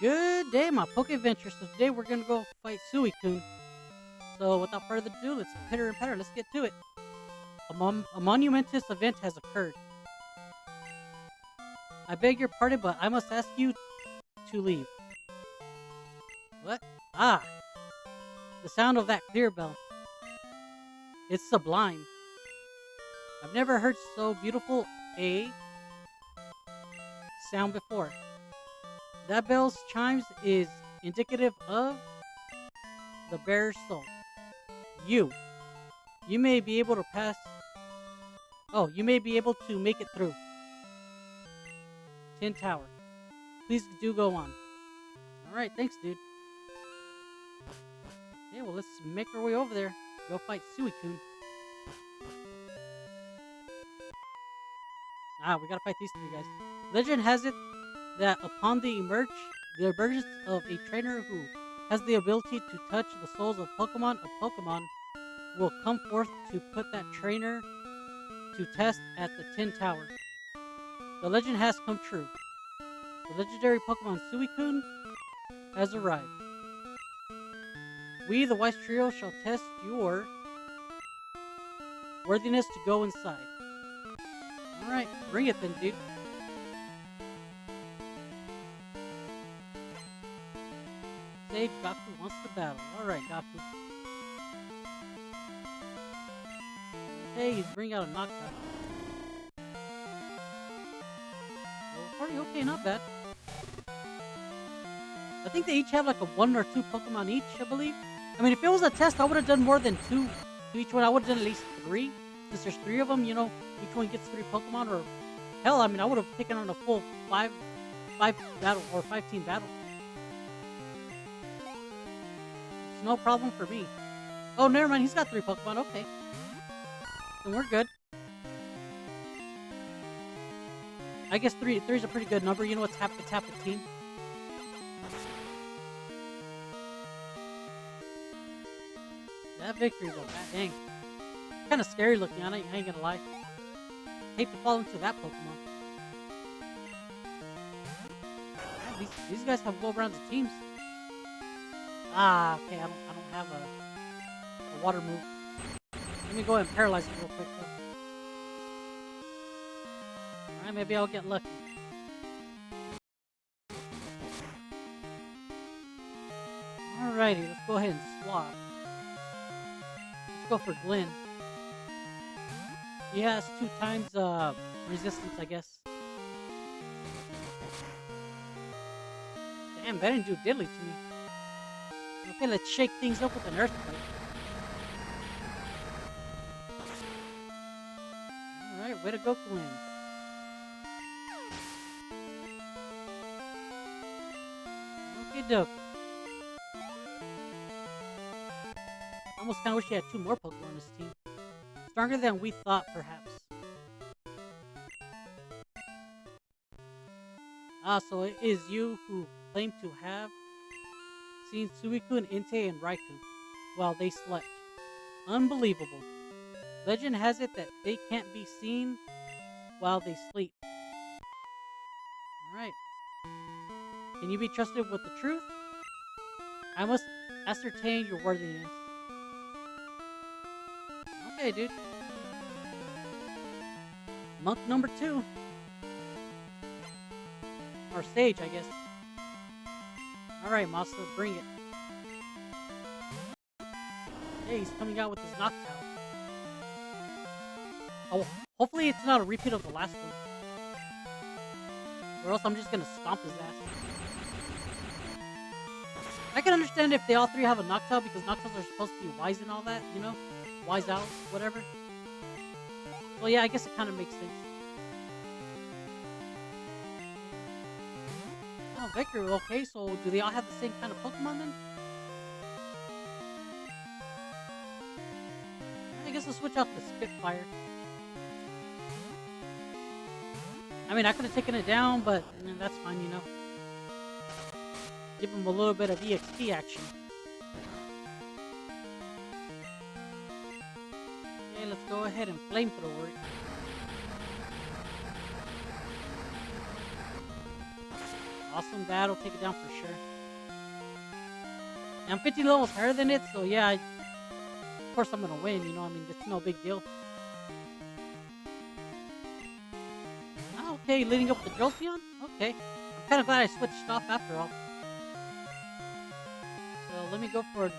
Good day, my Poke Adventure. So today we're gonna go fight Suicune. So without further ado, let's pitter and patter. Let's get to it. A monumentous event has occurred. I beg your pardon, but I must ask you to leave. What? Ah, the sound of that clear bell. It's sublime. I've never heard so beautiful a sound before. That bell's chimes is indicative of the bearer's soul. You. You may be able to pass. Oh, you may be able to make it through. Tin Tower. Please do go on. Alright, thanks, dude. Yeah, well, let's make our way over there. Go fight Suicune. Ah, we gotta fight these three guys. Legend has it that upon the emergence of a trainer who has the ability to touch the souls of Pokemon, a Pokemon will come forth to put that trainer to test at the Tin Tower. The legend has come true. The legendary Pokemon Suicune has arrived. We, the Wise Trio, shall test your worthiness to go inside. Alright, bring it then, dude. Sage Gaku wants to battle. Alright, Gaku. Okay, he's bringing out a knockout. Well, party, okay, not bad. I think they each have like a 1 or 2 Pokemon each, I believe. I mean, if it was a test, I would have done more than 2 to each one. I would have done at least 3. Since there's 3 of them, you know, each one gets 3 Pokemon. Or, hell, I mean, I would have taken on a full 5 battle or 5-team battle. It's no problem for me. Oh, never mind, he's got 3 Pokemon, okay. Then we're good. I guess 3 is a pretty good number. You know, it's half a team. That victory though, god dang. Kind of scary looking, I ain't gonna lie. Hate to fall into that Pokemon. Yeah, these guys have well-rounded teams. Ah, okay, I don't have a water move. Let me go ahead and paralyze it real quick though. Alright, maybe I'll get lucky. Alrighty, let's go ahead and swap. Let's go for Glenn. He has 2 times resistance, I guess. Damn, that didn't do diddly to me. Okay, let's shake things up with an earthquake. Alright, way to go, Glenn. Okie dokie. Almost kind of wish he had 2 more Pokemon on his team. Stronger than we thought, perhaps. Ah, so it is you who claim to have seen Suicune, Entei, and Raikou while they slept. Unbelievable. Legend has it that they can't be seen while they sleep. Alright. Can you be trusted with the truth? I must ascertain your worthiness. Okay, dude. Monk number 2. Or Sage, I guess. Alright, Masa, bring it. Hey, he's coming out with his Noctowl. Oh, hopefully it's not a repeat of the last one. Or else I'm just gonna stomp his ass. I can understand if they all 3 have a Noctowl, because Noctowls are supposed to be wise and all that, you know? Wise out, whatever. Well, yeah, I guess it kind of makes sense. Oh, Victor, okay, so do they all have the same kind of Pokemon then? I guess I'll switch out the Spitfire. I mean, I could have taken it down, but that's fine, you know. Give him a little bit of EXP action. Okay, let's go ahead and flamethrower it. Awesome battle, take it down for sure. And I'm 50 levels higher than it, so yeah, of course I'm gonna win, you know, I mean, it's no big deal. Okay, leading up with the Jolteon? Okay. I'm kind of glad I switched off after all. So let me go for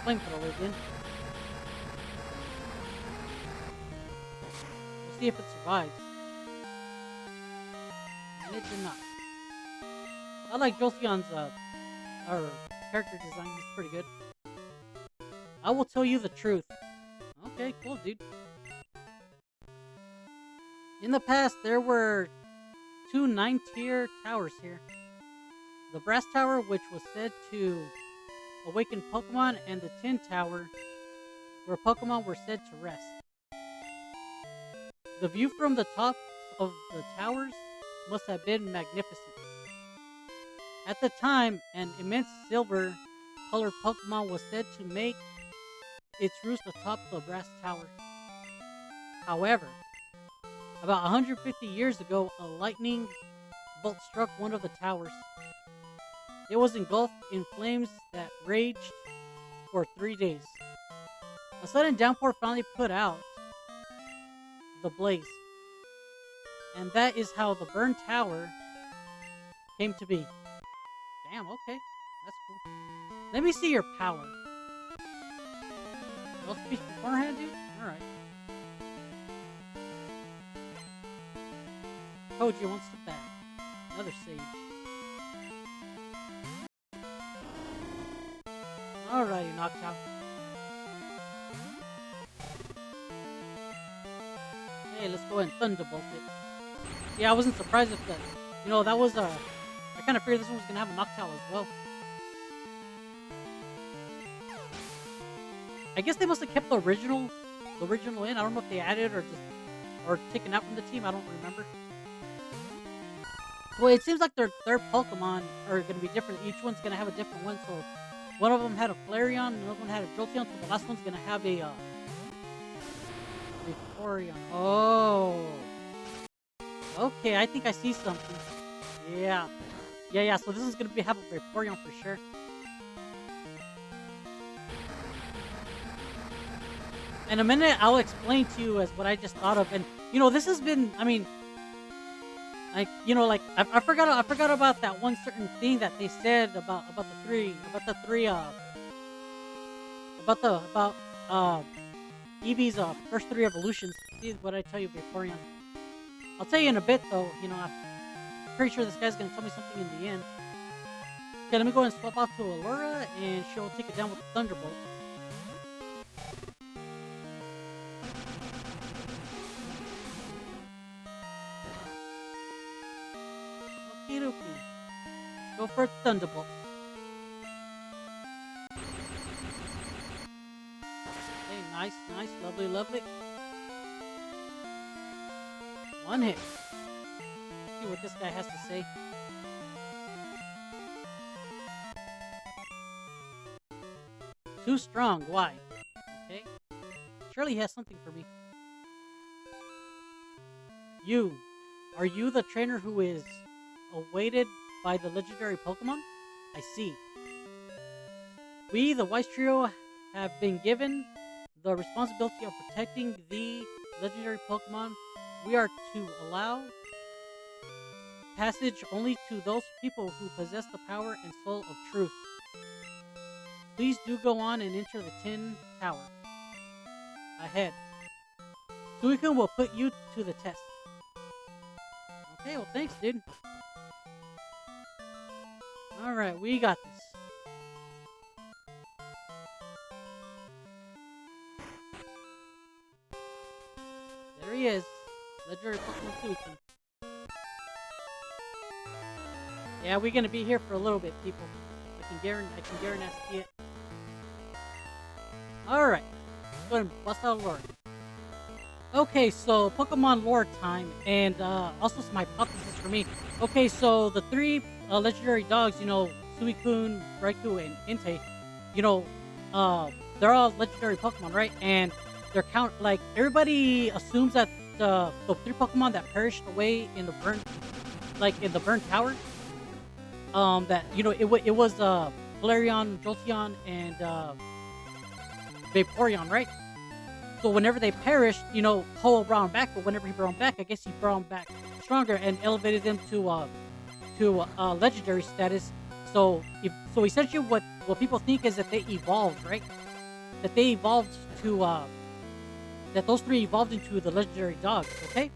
Flamethrower again. We'll see if it survives. And it did not. I like Jolteon's character design, it's pretty good. I will tell you the truth. Okay, cool, dude. In the past, there were 2 9-tier towers here. The Brass Tower, which was said to awaken Pokemon, and the Tin Tower, where Pokemon were said to rest. The view from the top of the towers must have been magnificent. At the time, an immense silver-colored Pokemon was said to make its roost atop the Brass Tower. However, about 150 years ago, a lightning bolt struck one of the towers. It was engulfed in flames that raged for 3 days. A sudden downpour finally put out the blaze. And that is how the burned tower came to be. Damn, okay. That's cool. Let me see your power. No speech beforehand, dude? Alright. Koji wants to bat. Another sage. Alrighty, knocked out. Hey, let's go ahead and Thunderbolt it. Yeah, I wasn't surprised if that. You know, that was I kind of figured this one was gonna have a Noctowl as well. I guess they must have kept the original in. I don't know if they added or taken out from the team. I don't remember. Well, it seems like their Pokemon are going to be different. Each one's going to have a different one. So one of them had a Flareon, another one had a Jolteon. So the last one's going to have a Vaporeon. Oh, okay. I think I see something. Yeah. So this is going to have a Vaporeon for sure. In a minute, I'll explain to you as what I just thought of. And you know, this has been. I mean. Like, you know, like I forgot about that one certain thing that they said about Eevee's first 3 evolutions. See what I tell you, Vaporeon. I'll tell you in a bit, though. You know, I'm pretty sure this guy's gonna tell me something in the end. Okay, let me go ahead and swap off to Allura, and she'll take it down with the Thunderbolt. Go for a Thunderbolt. Okay, nice, lovely. One hit. Let's see what this guy has to say. Too strong, why? Okay. Surely he has something for me. Are you the trainer who is awaited by the legendary Pokemon? I see. We, the Wise Trio, have been given the responsibility of protecting the legendary Pokemon. We are to allow passage only to those people who possess the power and soul of truth. Please do go on and enter the Tin Tower. Ahead. Suicune will put you to the test. Okay, well thanks, dude. Alright, we got this. There he is. Legendary Pokemon Suicune. Yeah, we're gonna be here for a little bit, people. I can guarantee it. Alright. Let's go ahead and bust out lore. Okay, so Pokemon lore time, and also some hypothesis for me. Okay, so the 3 legendary dogs, you know, Suicune, Raikou, and Entei, you know, they're all legendary Pokemon, right? And they're everybody assumes that the 3 Pokemon that perished away in the like in the burnt tower. That it was Flareon, Jolteon, and Vaporeon, right? So whenever they perished, Ho brought him back. But whenever he brought him back, I guess he brought him back stronger and elevated them to legendary status. So essentially, what people think is that they evolved, right? That they evolved to that those three evolved into the legendary dogs. Okay.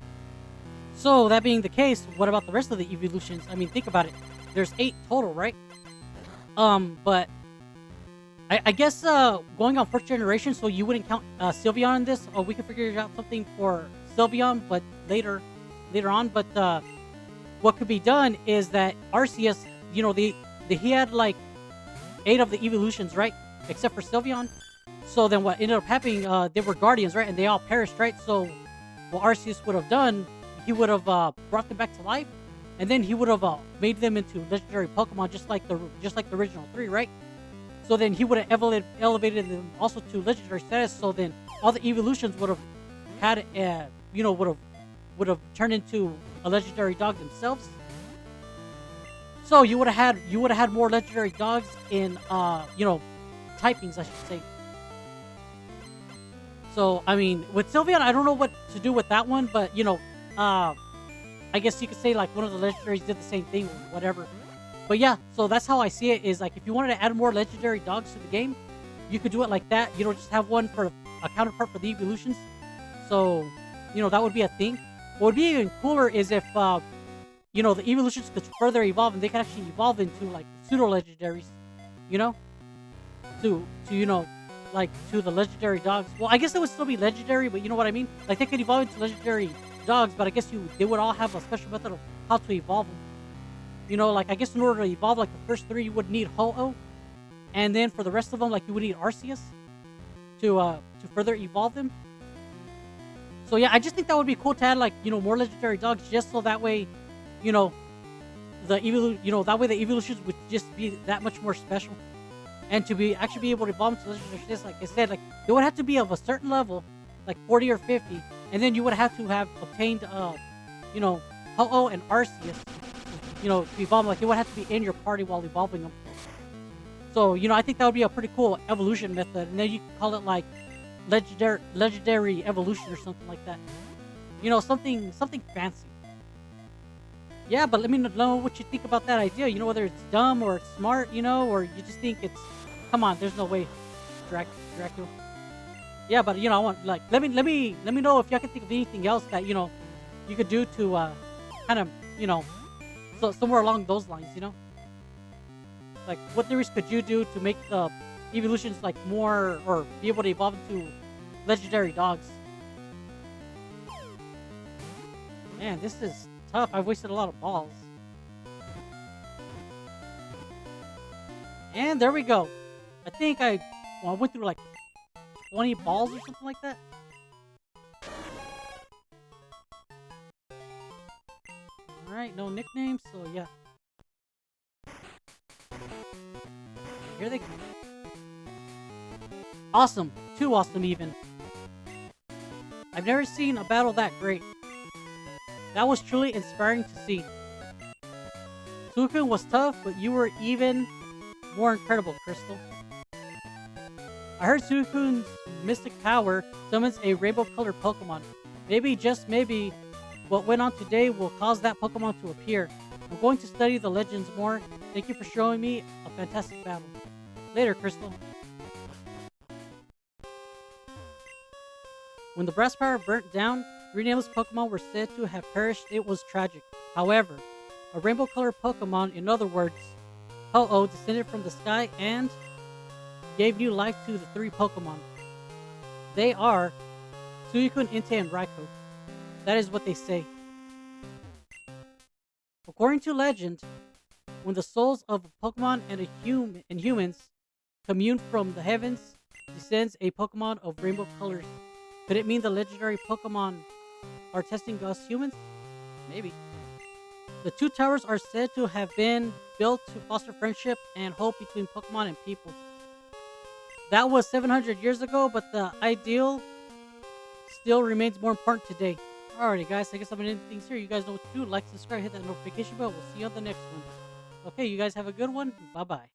So that being the case, what about the rest of the evolutions? I mean, think about it. There's 8 total, right? But I guess going on first generation, so you wouldn't count Sylveon in this, or we could figure out something for Sylveon, but later on. But what could be done is that Arceus, he had like 8 of the evolutions, right? Except for Sylveon. So then what ended up happening? They were guardians, right? And they all perished, right? So what Arceus would have done, he would have brought them back to life, and then he would have made them into legendary Pokemon, just like the original 3, right? So then he would have elevated them also to legendary status. So then all the evolutions would have had, would have turned into a legendary dog themselves. So you would have had more legendary dogs in typings, I should say. So I mean, with Sylveon, I don't know what to do with that one, but I guess you could say like one of the legendaries did the same thing or whatever. But yeah, so that's how I see it, is like if you wanted to add more legendary dogs to the game, you could do it like that. Just have one for a counterpart for the evolutions. So, that would be a thing. What would be even cooler is if, the evolutions could further evolve and they could actually evolve into like pseudo legendaries, to the legendary dogs. Well, I guess they would still be legendary, but you know what I mean? Like they could evolve into legendary dogs, but I guess they would all have a special method of how to evolve them. I guess in order to evolve like the first 3, you would need Ho-Oh, and then for the rest of them, like you would need Arceus to further evolve them. So yeah, I just think that would be cool to add like more legendary dogs, just so that way, that way the evolutions would just be that much more special, and to actually be able to evolve into legendary, just like I said, like it would have to be of a certain level, like 40 or 50, and then you would have to have obtained Ho-Oh and Arceus. To evolve, like it would have to be in your party while evolving them. So, I think that would be a pretty cool evolution method, and then you could call it like legendary evolution or something like that. Something fancy. Yeah, but let me know what you think about that idea. Whether it's dumb or it's smart, or you just think it's, come on, there's no way, Dracula. Yeah, but I want like let me know if y'all can think of anything else that you could do to kind of so somewhere along those lines, like what theories could you do to make the evolutions like more, or be able to evolve into legendary dogs? Man, this is tough. I've wasted a lot of balls. And there we go. I think I went through like 20 balls or something like that. Alright, no nicknames, so yeah. Here they come. Awesome. Too awesome, even. I've never seen a battle that great. That was truly inspiring to see. Suicune was tough, but you were even more incredible, Crystal. I heard Suicune's mystic power summons a rainbow-colored Pokemon. Maybe, just maybe, what went on today will cause that Pokemon to appear. I'm going to study the legends more. Thank you for showing me a fantastic battle. Later, Crystal. When the Brass Power burnt down, 3 nameless Pokemon were said to have perished. It was tragic. However, a rainbow-colored Pokemon, in other words, Ho-Oh, descended from the sky and gave new life to the 3 Pokemon. They are Suicune, Entei, and Raikou. That is what they say. According to legend, when the souls of a Pokemon and humans commune from the heavens, descends a Pokemon of rainbow colors. Could it mean the legendary Pokemon are testing us humans? Maybe. The 2 towers are said to have been built to foster friendship and hope between Pokemon and people. That was 700 years ago, but the ideal still remains more important today. Alrighty, guys. I guess I'm gonna end things here. You guys know what to do. Like, subscribe, hit that notification bell. We'll see you on the next one. Okay, you guys have a good one. Bye bye.